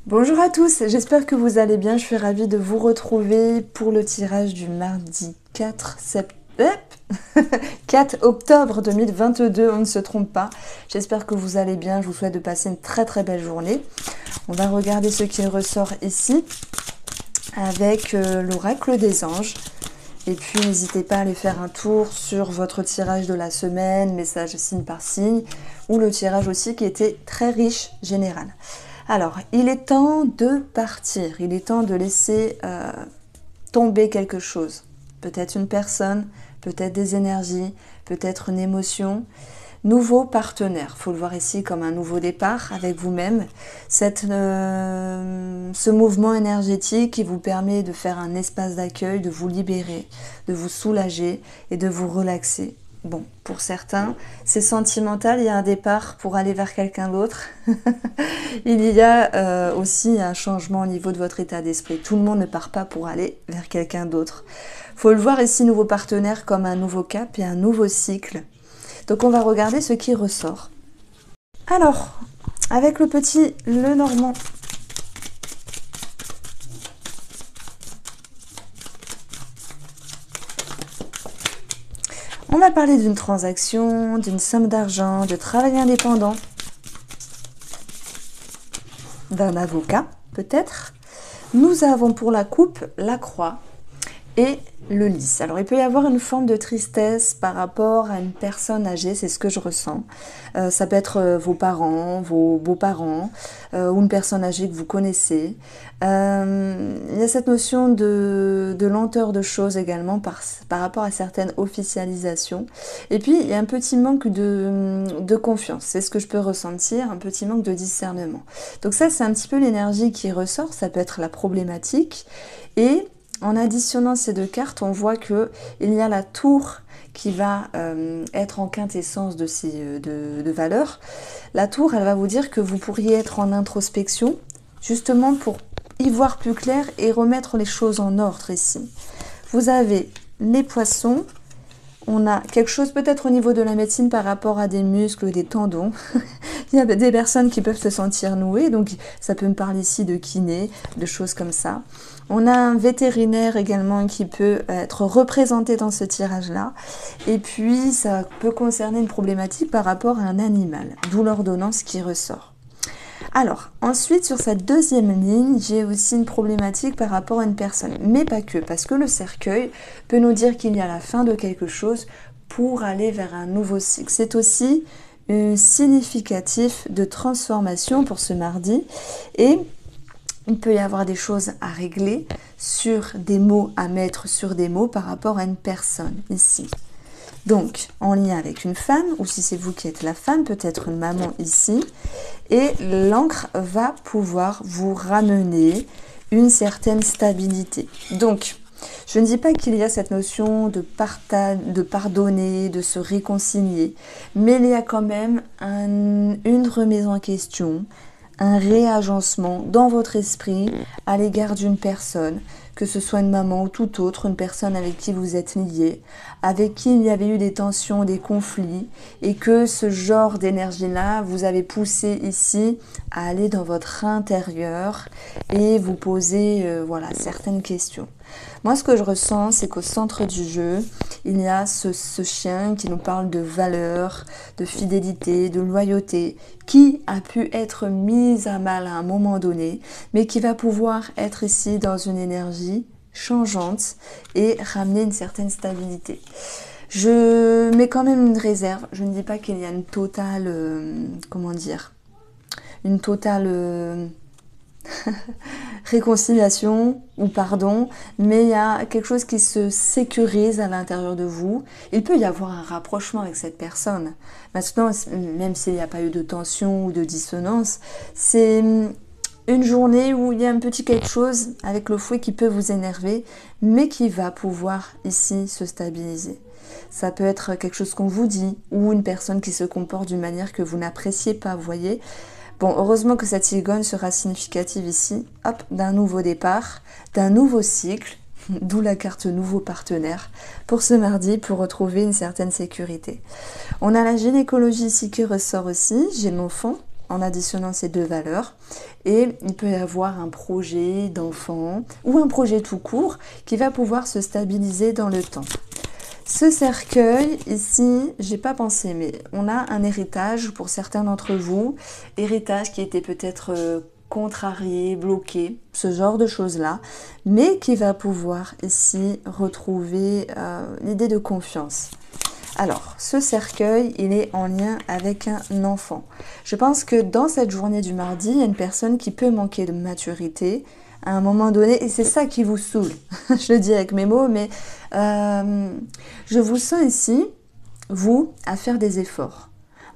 Bonjour à tous, j'espère que vous allez bien. Je suis ravie de vous retrouver pour le tirage du mardi 4 octobre 2022, on ne se trompe pas. J'espère que vous allez bien, je vous souhaite de passer une très belle journée. On va regarder ce qu'il ressort ici avec l'oracle des anges. Et puis n'hésitez pas à aller faire un tour sur votre tirage de la semaine, message signe par signe, ou le tirage aussi qui était très riche, général. Alors, il est temps de partir, il est temps de laisser tomber quelque chose. Peut-être une personne, peut-être des énergies, peut-être une émotion. Nouveau partenaire, il faut le voir ici comme un nouveau départ avec vous-même. Ce mouvement énergétique qui vous permet de faire un espace d'accueil, de vous libérer, de vous soulager et de vous relaxer. Bon, pour certains, c'est sentimental, il y a un départ pour aller vers quelqu'un d'autre. Il y a aussi un changement au niveau de votre état d'esprit. Tout le monde ne part pas pour aller vers quelqu'un d'autre. Il faut le voir ici, nouveau partenaire, comme un nouveau cap et un nouveau cycle. Donc on va regarder ce qui ressort. Alors, avec le petit Lenormand. On va parler d'une transaction, d'une somme d'argent, de travail indépendant, d'un avocat peut-être. Nous avons pour la coupe la croix et le lys. Alors il peut y avoir une forme de tristesse par rapport à une personne âgée, c'est ce que je ressens. Ça peut être vos parents, vos beaux-parents ou une personne âgée que vous connaissez. Il y a cette notion de lenteur de choses également par rapport à certaines officialisations. Et puis il y a un petit manque de confiance, c'est ce que je peux ressentir, un petit manque de discernement. Donc ça c'est un petit peu l'énergie qui ressort, ça peut être la problématique. Et en additionnant ces deux cartes, on voit qu'il y a la tour qui va être en quintessence de valeurs. La tour, elle va vous dire que vous pourriez être en introspection, justement pour y voir plus clair et remettre les choses en ordre ici. Vous avez les poissons. On a quelque chose peut-être au niveau de la médecine par rapport à des muscles, des tendons. Il y a des personnes qui peuvent se sentir nouées, donc ça peut me parler ici de kiné, de choses comme ça. On a un vétérinaire également qui peut être représenté dans ce tirage-là. Et puis ça peut concerner une problématique par rapport à un animal, d'où l'ordonnance qui ressort. Alors, ensuite, sur cette deuxième ligne, j'ai aussi une problématique par rapport à une personne, mais pas que, parce que le cercueil peut nous dire qu'il y a la fin de quelque chose pour aller vers un nouveau cycle. C'est aussi significatif de transformation pour ce mardi, et il peut y avoir des choses à régler sur des mots, à mettre sur des mots par rapport à une personne, ici. Donc, en lien avec une femme, ou si c'est vous qui êtes la femme, peut-être une maman ici, et l'encre va pouvoir vous ramener une certaine stabilité. Donc, je ne dis pas qu'il y a cette notion de pardonner, de se réconcilier, mais il y a quand même une remise en question, un réagencement dans votre esprit à l'égard d'une personne, que ce soit une maman ou toute autre, une personne avec qui vous êtes lié, avec qui il y avait eu des tensions, des conflits, et que ce genre d'énergie-là vous avez poussé ici à aller dans votre intérieur et vous poser voilà, certaines questions. Moi, ce que je ressens, c'est qu'au centre du jeu, il y a ce chien qui nous parle de valeur, de fidélité, de loyauté, qui a pu être mise à mal à un moment donné, mais qui va pouvoir être ici dans une énergie changeante et ramener une certaine stabilité. Je mets quand même une réserve. Je ne dis pas qu'il y a une totale, comment dire, une totale réconciliation ou pardon, mais il y a quelque chose qui se sécurise à l'intérieur de vous. Il peut y avoir un rapprochement avec cette personne. Maintenant, même s'il n'y a pas eu de tension ou de dissonance, c'est une journée où il y a un petit quelque chose avec le fouet qui peut vous énerver, mais qui va pouvoir ici se stabiliser. Ça peut être quelque chose qu'on vous dit, ou une personne qui se comporte d'une manière que vous n'appréciez pas, vous voyez. Bon, heureusement que cette cigogne sera significative ici, hop, d'un nouveau départ, d'un nouveau cycle, d'où la carte nouveau partenaire, pour ce mardi, pour retrouver une certaine sécurité. On a la gynécologie ici qui ressort aussi, j'ai l'enfant. en additionnant ces deux valeurs. Et il peut y avoir un projet d'enfant ou un projet tout court qui va pouvoir se stabiliser dans le temps. Ce cercueil, ici, j'ai pas pensé, mais on a un héritage pour certains d'entre vous. Héritage qui était peut-être contrarié, bloqué, ce genre de choses-là, mais qui va pouvoir ici retrouver l'idée de confiance. Alors, ce cercueil, il est en lien avec un enfant. Je pense que dans cette journée du mardi, il y a une personne qui peut manquer de maturité à un moment donné, et c'est ça qui vous saoule. Je le dis avec mes mots, mais je vous sens ici, vous, à faire des efforts,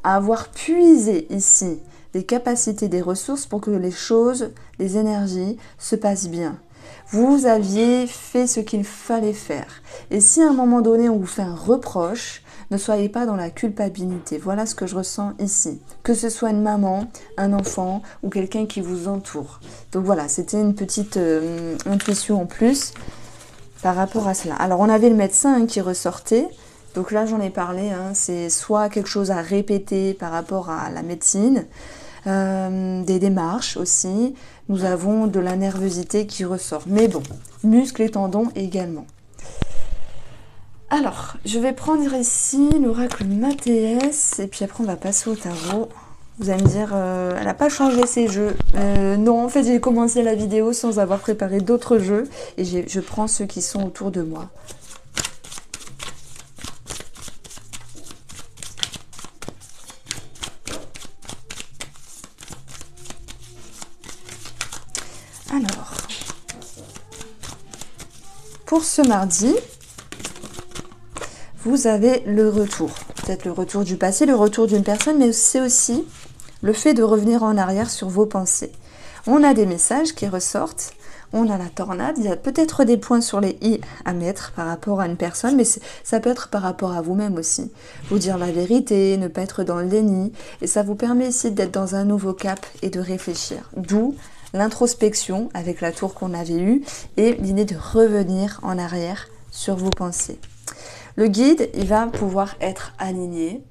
à avoir puisé ici des capacités, des ressources pour que les choses, les énergies se passent bien. Vous aviez fait ce qu'il fallait faire. Et si à un moment donné, on vous fait un reproche, ne soyez pas dans la culpabilité. Voilà ce que je ressens ici. Que ce soit une maman, un enfant ou quelqu'un qui vous entoure. Donc voilà, c'était une petite intuition en plus par rapport à cela. Alors on avait le médecin qui ressortait. Donc là j'en ai parlé. C'est soit quelque chose à répéter par rapport à la médecine, des démarches aussi. Nous avons de la nervosité qui ressort. Mais bon, muscles et tendons également. Alors, je vais prendre ici l'oracle Mathéès, et puis après on va passer au tarot. Vous allez me dire, elle n'a pas changé ses jeux. Non, en fait j'ai commencé la vidéo sans avoir préparé d'autres jeux, et je prends ceux qui sont autour de moi. Alors, pour ce mardi, vous avez le retour, peut-être le retour du passé, le retour d'une personne, mais c'est aussi le fait de revenir en arrière sur vos pensées. On a des messages qui ressortent, on a la tornade, il y a peut-être des points sur les i à mettre par rapport à une personne, mais ça peut être par rapport à vous-même aussi. Vous dire la vérité, ne pas être dans le déni, et ça vous permet ici d'être dans un nouveau cap et de réfléchir. D'où l'introspection avec la tour qu'on avait eue et l'idée de revenir en arrière sur vos pensées. Le guide, il va pouvoir être aligné,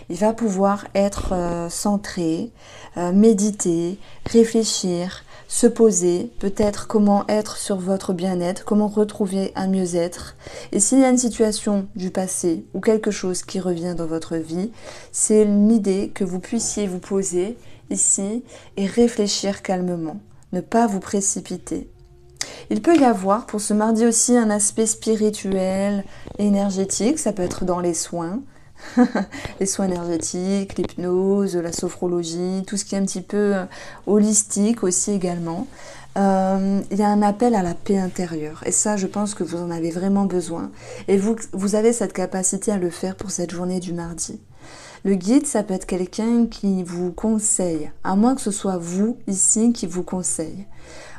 il va pouvoir être centré, méditer, réfléchir, se poser, peut-être comment être sur votre bien-être, comment retrouver un mieux-être. Et s'il y a une situation du passé ou quelque chose qui revient dans votre vie, c'est l'idée que vous puissiez vous poser ici et réfléchir calmement, ne pas vous précipiter. Il peut y avoir pour ce mardi aussi un aspect spirituel, énergétique, ça peut être dans les soins, les soins énergétiques, l'hypnose, la sophrologie, tout ce qui est un petit peu holistique aussi également. Il y a un appel à la paix intérieure et ça je pense que vous en avez vraiment besoin et vous avez cette capacité à le faire pour cette journée du mardi. Le guide, ça peut être quelqu'un qui vous conseille, à moins que ce soit vous ici qui vous conseille.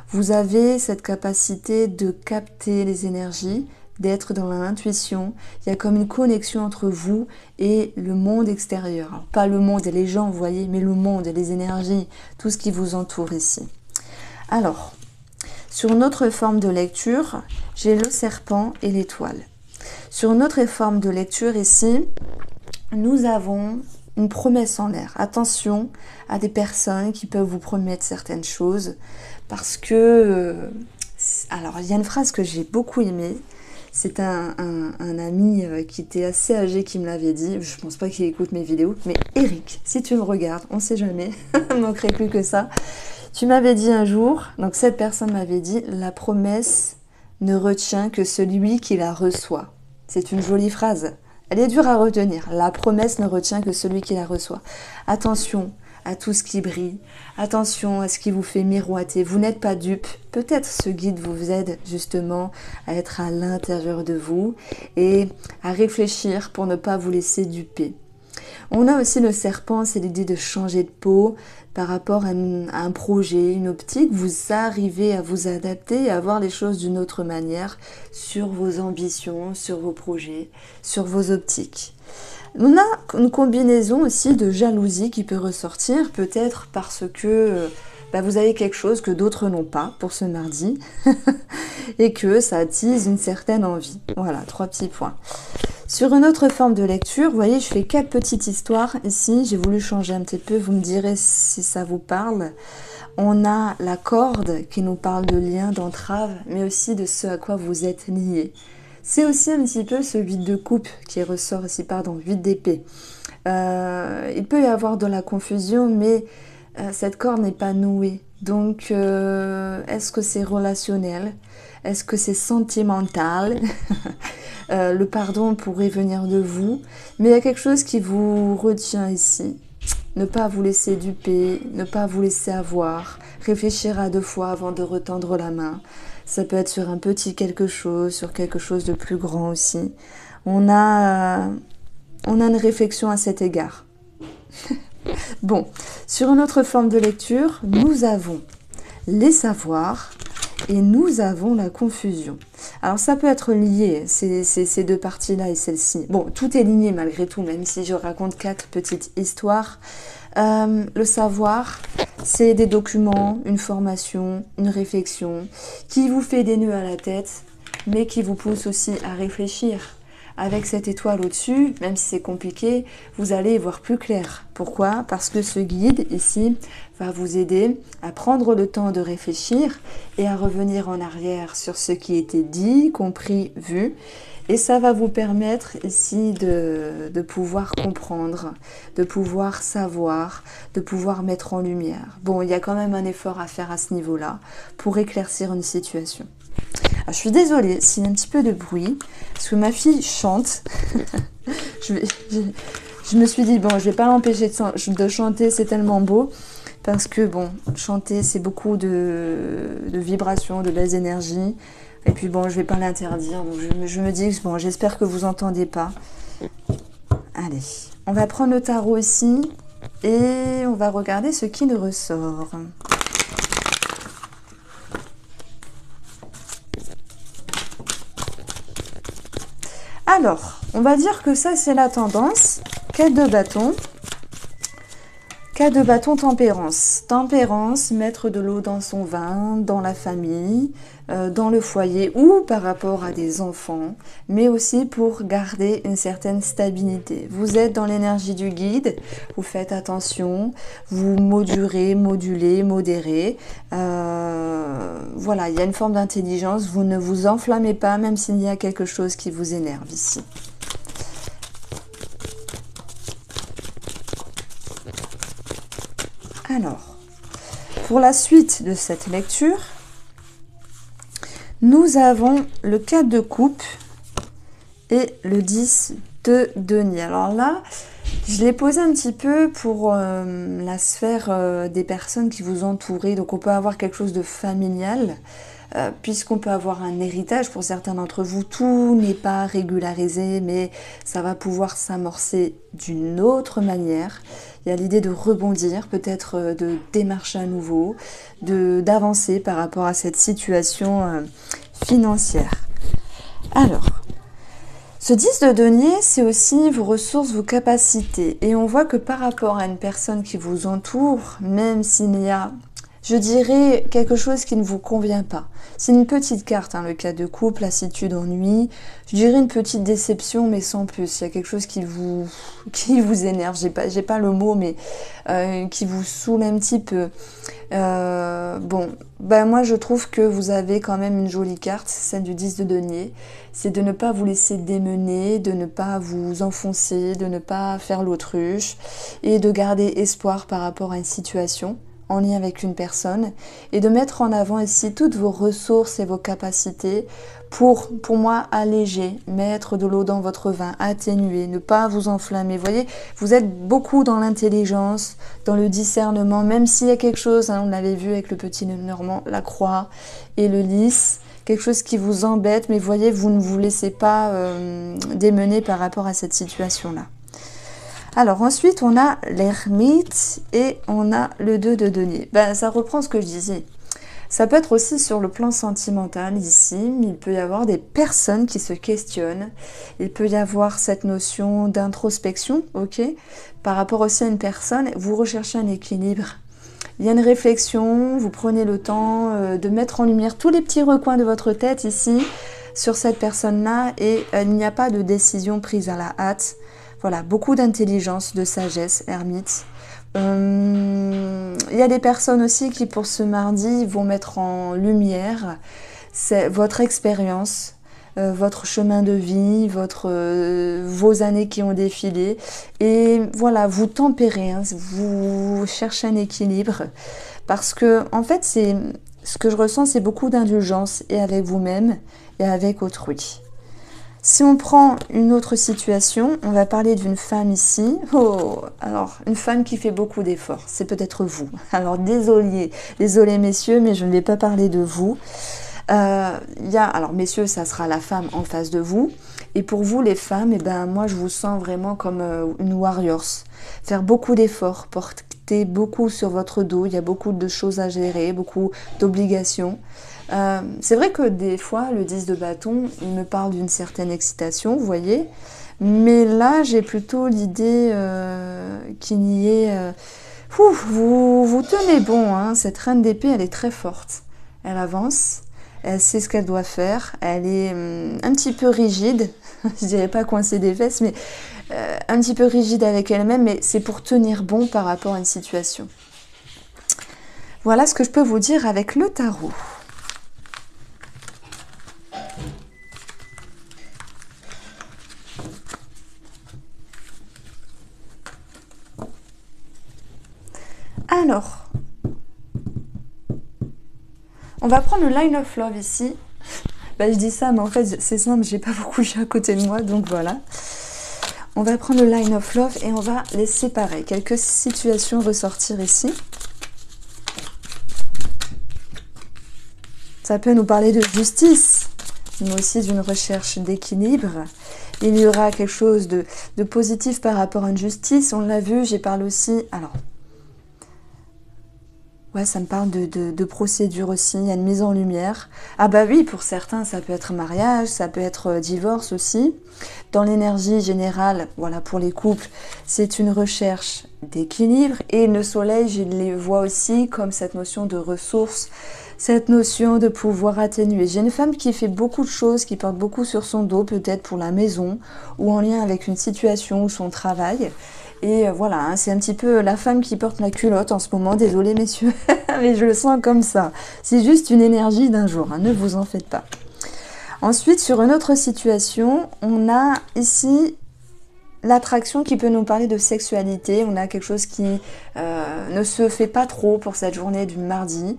Vous avez cette capacité de capter les énergies, d'être dans l'intuition. Il y a comme une connexion entre vous et le monde extérieur. Alors, pas le monde et les gens, vous voyez, mais le monde et les énergies, tout ce qui vous entoure ici. Alors, sur notre forme de lecture, j'ai le serpent et l'étoile. Sur notre forme de lecture ici, nous avons une promesse en l'air. Attention à des personnes qui peuvent vous promettre certaines choses parce que... alors, il y a une phrase que j'ai beaucoup aimée. C'est un ami qui était assez âgé qui me l'avait dit. Je pense pas qu'il écoute mes vidéos. Mais Eric, si tu me regardes, on sait jamais. Il ne manquerait plus que ça. Tu m'avais dit un jour, donc cette personne m'avait dit, la promesse ne retient que celui qui la reçoit. C'est une jolie phrase. Elle est dure à retenir. La promesse ne retient que celui qui la reçoit. Attention à tout ce qui brille. Attention à ce qui vous fait miroiter. Vous n'êtes pas dupe. Peut-être ce guide vous aide justement à être à l'intérieur de vous et à réfléchir pour ne pas vous laisser duper. On a aussi le serpent, c'est l'idée de changer de peau par rapport à un projet, une optique. Vous arrivez à vous adapter et à voir les choses d'une autre manière sur vos ambitions, sur vos projets, sur vos optiques. On a une combinaison aussi de jalousie qui peut ressortir, peut-être parce que vous avez quelque chose que d'autres n'ont pas pour ce mardi et que ça attise une certaine envie. Voilà, 3 petits points. Sur une autre forme de lecture, vous voyez, je fais 4 petites histoires ici. J'ai voulu changer un petit peu, vous me direz si ça vous parle. On a la corde qui nous parle de lien, d'entrave, mais aussi de ce à quoi vous êtes liés. C'est aussi un petit peu ce 8 de coupe qui ressort ici, pardon, 8 d'épée. Il peut y avoir de la confusion, mais cette corde n'est pas nouée. Donc, est-ce que c'est relationnel? Est-ce que c'est sentimental? Le pardon pourrait venir de vous, mais il y a quelque chose qui vous retient ici. Ne pas vous laisser duper, ne pas vous laisser avoir, réfléchir à 2 fois avant de retendre la main. Ça peut être sur un petit quelque chose, sur quelque chose de plus grand aussi. On a une réflexion à cet égard. Bon, sur une autre forme de lecture, nous avons les savoirs et nous avons la confusion. Alors ça peut être lié, ces 2 parties-là et celle-ci. Bon, tout est lié malgré tout, même si je raconte 4 petites histoires. Le savoir, c'est des documents, une formation, une réflexion qui vous fait des nœuds à la tête, mais qui vous pousse aussi à réfléchir. Avec cette étoile au-dessus, même si c'est compliqué, vous allez y voir plus clair. Pourquoi? Parce que ce guide ici va vous aider à prendre le temps de réfléchir et à revenir en arrière sur ce qui était dit, compris, vu. Et ça va vous permettre ici de pouvoir comprendre, de pouvoir savoir, de pouvoir mettre en lumière. Bon, il y a quand même un effort à faire à ce niveau-là pour éclaircir une situation. Alors, je suis désolée s'il y a un petit peu de bruit, parce que ma fille chante. je me suis dit, bon, je vais pas l'empêcher de chanter, c'est tellement beau. Parce que, bon, chanter, c'est beaucoup de vibrations, de belles énergies. Et puis, bon, je vais pas l'interdire. Donc, je me dis, bon, j'espère que vous entendez pas. Allez, on va prendre le tarot ici. Et on va regarder ce qui nous ressort. Alors, on va dire que ça, c'est la tendance. 4 de bâton. 4 de bâton, tempérance. Tempérance, mettre de l'eau dans son vin, dans la famille, dans le foyer ou par rapport à des enfants, mais aussi pour garder une certaine stabilité. Vous êtes dans l'énergie du guide, vous faites attention, vous modulez, modérez. Voilà, il y a une forme d'intelligence, vous ne vous enflammez pas, même s'il y a quelque chose qui vous énerve ici. Alors, pour la suite de cette lecture, nous avons le 4 de coupe et le 10 de denier. Alors là, je l'ai posé un petit peu pour la sphère des personnes qui vous entourent. Donc on peut avoir quelque chose de familial, puisqu'on peut avoir un héritage pour certains d'entre vous. Tout n'est pas régularisé, mais ça va pouvoir s'amorcer d'une autre manière. Il y a l'idée de rebondir, peut-être de démarcher à nouveau, d'avancer par rapport à cette situation financière. Alors, ce 10 de denier, c'est aussi vos ressources, vos capacités. Et on voit que par rapport à une personne qui vous entoure, même s'il y a, je dirais, quelque chose qui ne vous convient pas. C'est une petite carte, hein, le 4 de coupe, lassitude, ennui. Je dirais une petite déception, mais sans plus. Il y a quelque chose qui vous énerve. J'ai pas le mot, mais qui vous saoule un petit peu. Bon, ben moi je trouve que vous avez quand même une jolie carte, celle du 10 de denier. C'est de ne pas vous laisser démener, de ne pas vous enfoncer, de ne pas faire l'autruche et de garder espoir par rapport à une situation en lien avec une personne et de mettre en avant ici toutes vos ressources et vos capacités pour moi, alléger, mettre de l'eau dans votre vin, atténuer, ne pas vous enflammer. Vous voyez, vous êtes beaucoup dans l'intelligence, dans le discernement, même s'il y a quelque chose, hein, on l'avait vu avec le petit normand, la croix et le lys, quelque chose qui vous embête, mais voyez, vous ne vous laissez pas démener par rapport à cette situation-là. Alors ensuite, on a l'ermite et on a le 2 de denier. Ben, ça reprend ce que je disais. Ça peut être aussi sur le plan sentimental ici, mais il peut y avoir des personnes qui se questionnent. Il peut y avoir cette notion d'introspection, ok, par rapport aussi à une personne. Vous recherchez un équilibre. Il y a une réflexion, vous prenez le temps de mettre en lumière tous les petits recoins de votre tête ici, sur cette personne-là et il n'y a pas de décision prise à la hâte. Voilà, beaucoup d'intelligence, de sagesse, ermite. Il y a des personnes aussi qui pour ce mardi vont mettre en lumière votre expérience, votre chemin de vie, vos années qui ont défilé. Et voilà, vous tempérez, hein, vous cherchez un équilibre. Parce que, en fait, ce que je ressens, c'est beaucoup d'indulgence et avec vous-même et avec autrui. Si on prend une autre situation, on va parler d'une femme ici. Oh, alors, une femme qui fait beaucoup d'efforts. C'est peut-être vous. Alors, désolé messieurs, mais je ne vais pas parler de vous. Alors messieurs, ça sera la femme en face de vous. Et pour vous, les femmes, moi, je vous sens vraiment comme une warrior. Faire beaucoup d'efforts, porter beaucoup sur votre dos. Il y a beaucoup de choses à gérer, beaucoup d'obligations. C'est vrai que des fois, le 10 de bâton, il me parle d'une certaine excitation, vous voyez. Mais là, j'ai plutôt l'idée qu'il y ait... vous tenez bon, hein. Cette reine d'épée, elle est très forte. Elle avance, elle sait ce qu'elle doit faire. Elle est un petit peu rigide, je dirais pas coincée des fesses, mais un petit peu rigide avec elle-même, mais c'est pour tenir bon par rapport à une situation. Voilà ce que je peux vous dire avec le tarot. Alors, on va prendre le Line of Love ici. Je dis ça, mais en fait, c'est simple, j'ai pas beaucoup de gens à côté de moi, donc voilà. On va prendre le Line of Love et on va les séparer. Quelques situations ressortir ici. Ça peut nous parler de justice, mais aussi d'une recherche d'équilibre. Il y aura quelque chose de positif par rapport à une justice. On l'a vu, j'ai parlé aussi... Alors, ouais, ça me parle de procédure aussi, il y a une mise en lumière. Ah bah oui, pour certains, ça peut être mariage, ça peut être divorce aussi. Dans l'énergie générale, voilà, pour les couples, c'est une recherche d'équilibre. Et le soleil, je les vois aussi comme cette notion de ressources, cette notion de pouvoir atténuer. J'ai une femme qui fait beaucoup de choses, qui porte beaucoup sur son dos, peut-être pour la maison, ou en lien avec une situation ou son travail. Et voilà, hein, c'est un petit peu la femme qui porte la culotte en ce moment. Désolée messieurs, mais je le sens comme ça. C'est juste une énergie d'un jour, hein, ne vous en faites pas. Ensuite, sur une autre situation, on a ici l'attraction qui peut nous parler de sexualité. On a quelque chose qui ne se fait pas trop pour cette journée du mardi.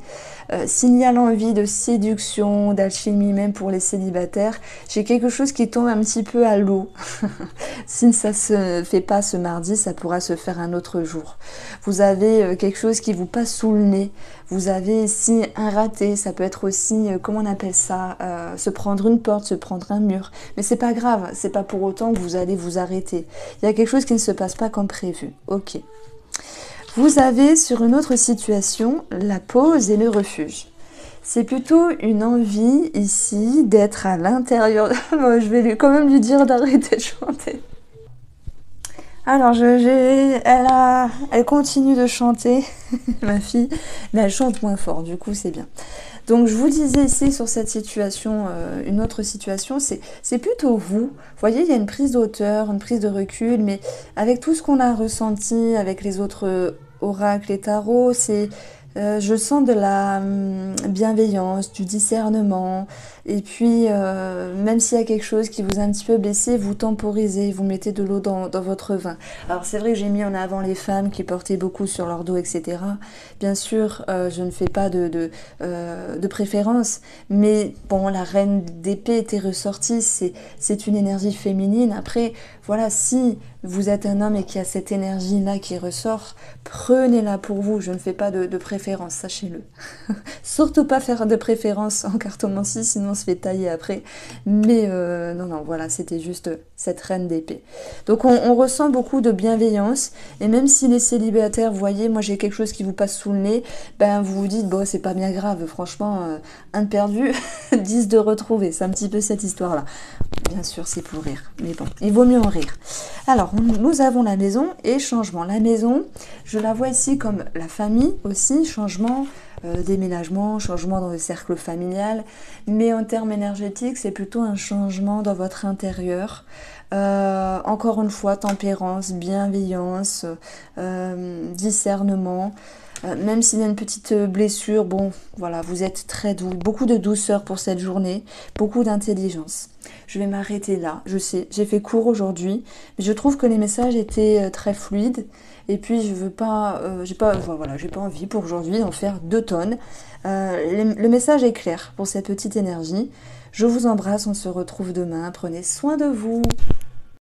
S'il y a l'envie de séduction, d'alchimie même pour les célibataires, j'ai quelque chose qui tombe un petit peu à l'eau. Si ça se fait pas ce mardi, ça pourra se faire un autre jour. Vous avez quelque chose qui vous passe sous le nez. Vous avez ici un raté, ça peut être aussi, comment on appelle ça, se prendre une porte, se prendre un mur. Mais c'est pas grave, c'est pas pour autant que vous allez vous arrêter. Il y a quelque chose qui ne se passe pas comme prévu. Ok. Vous avez sur une autre situation la pause et le refuge. C'est plutôt une envie ici d'être à l'intérieur. Moi, je vais quand même lui dire d'arrêter de chanter. Alors, elle continue de chanter, ma fille, mais elle chante moins fort, du coup c'est bien. Donc je vous disais ici sur cette situation, une autre situation, c'est plutôt vous. Vous voyez, il y a une prise d'auteur, une prise de recul, mais avec tout ce qu'on a ressenti, avec les autres oracles et tarots, je sens de la bienveillance, du discernement, et puis même s'il y a quelque chose qui vous a un petit peu blessé, vous temporisez, vous mettez de l'eau dans votre vin. Alors c'est vrai que j'ai mis en avant les femmes qui portaient beaucoup sur leur dos, etc. Bien sûr, je ne fais pas de préférence, mais bon, la reine d'épée était ressortie, c'est une énergie féminine. Après, voilà, si vous êtes un homme et qu'il y a cette énergie-là qui ressort, prenez-la pour vous. Je ne fais pas de préférence, sachez-le. Surtout pas faire de préférence en cartomancie, sinon on se fait tailler après. Mais non, voilà, c'était juste cette reine d'épée. Donc on ressent beaucoup de bienveillance. Et même si les célibataires, vous voyez, moi j'ai quelque chose qui vous passe sous le nez, ben vous vous dites, bon, c'est pas bien grave, franchement, un de perdu, 10 de retrouvé. C'est un petit peu cette histoire-là. Bien sûr, c'est pour rire, mais bon, il vaut mieux en rire. Alors, nous avons la maison et changement. La maison, je la vois ici comme la famille aussi, changement, déménagement, changement dans le cercle familial, mais en termes énergétiques, c'est plutôt un changement dans votre intérieur. Encore une fois, tempérance, bienveillance, discernement. Même s'il y a une petite blessure, bon, voilà, vous êtes très doux. Beaucoup de douceur pour cette journée, beaucoup d'intelligence. Je vais m'arrêter là. Je sais, j'ai fait court aujourd'hui, mais je trouve que les messages étaient très fluides. Et puis, je veux pas, voilà, j'ai pas envie pour aujourd'hui d'en faire 2 tonnes. Le message est clair pour cette petite énergie. Je vous embrasse, on se retrouve demain. Prenez soin de vous.